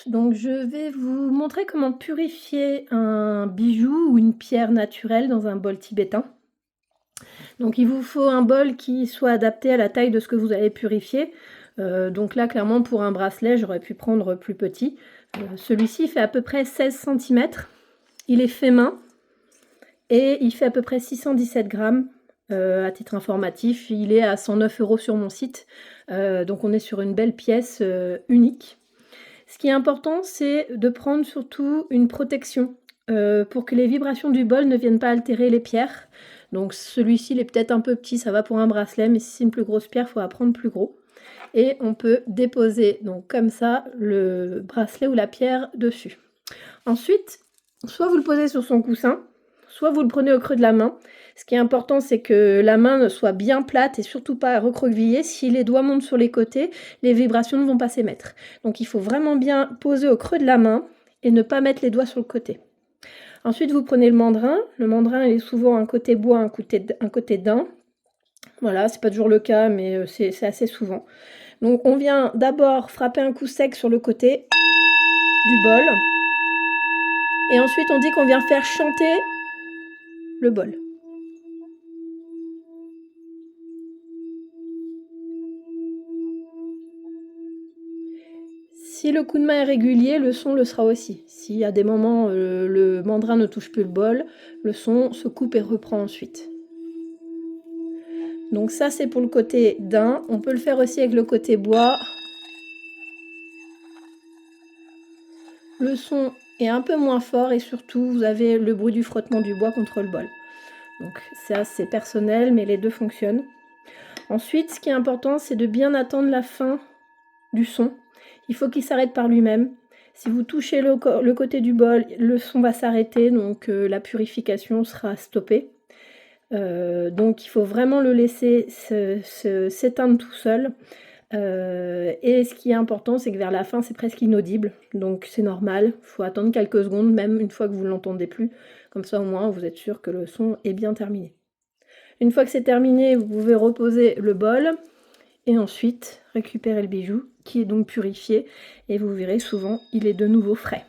Donc je vais vous montrer comment purifier un bijou ou une pierre naturelle dans un bol tibétain. Donc il vous faut un bol qui soit adapté à la taille de ce que vous allez purifier. Donc là clairement pour un bracelet j'aurais pu prendre plus petit. Celui-ci fait à peu près 16 cm. Il est fait main et il fait à peu près 617 grammes. À titre informatif, il est à 109 € sur mon site. Donc on est sur une belle pièce unique. Ce qui est important, c'est de prendre surtout une protection pour que les vibrations du bol ne viennent pas altérer les pierres. Donc celui-ci, il est peut-être un peu petit, ça va pour un bracelet, mais si c'est une plus grosse pierre, il faudra prendre plus gros. Et on peut déposer donc comme ça le bracelet ou la pierre dessus. Ensuite, soit vous le posez sur son coussin, soit vous le prenez au creux de la main. Ce qui est important, c'est que la main soit bien plate et surtout pas recroquevillée. Si les doigts montent sur les côtés, les vibrations ne vont pas s'émettre. Donc il faut vraiment bien poser au creux de la main et ne pas mettre les doigts sur le côté. Ensuite, vous prenez le mandrin. Le mandrin, il est souvent un côté bois, un côté daim. Voilà, c'est pas toujours le cas, mais c'est assez souvent. Donc on vient d'abord frapper un coup sec sur le côté du bol. Et ensuite, on dit qu'on vient faire chanter le bol. Si le coup de main est régulier, le son le sera aussi. S'il y a des moments le mandrin ne touche plus le bol, le son se coupe et reprend ensuite. Donc ça c'est pour le côté daim. On peut le faire aussi avec le côté bois. Le son est un peu moins fort et surtout vous avez le bruit du frottement du bois contre le bol. Donc ça c'est personnel mais les deux fonctionnent. Ensuite ce qui est important c'est de bien attendre la fin du son. Il faut qu'il s'arrête par lui-même. Si vous touchez le côté du bol, le son va s'arrêter, donc la purification sera stoppée. Donc il faut vraiment le laisser s'éteindre tout seul. Et ce qui est important, c'est que vers la fin, c'est presque inaudible. Donc c'est normal, il faut attendre quelques secondes, même une fois que vous ne l'entendez plus. Comme ça au moins, vous êtes sûr que le son est bien terminé. Une fois que c'est terminé, vous pouvez reposer le bol. Et ensuite récupérer le bijou qui est donc purifié et vous verrez souvent il est de nouveau frais.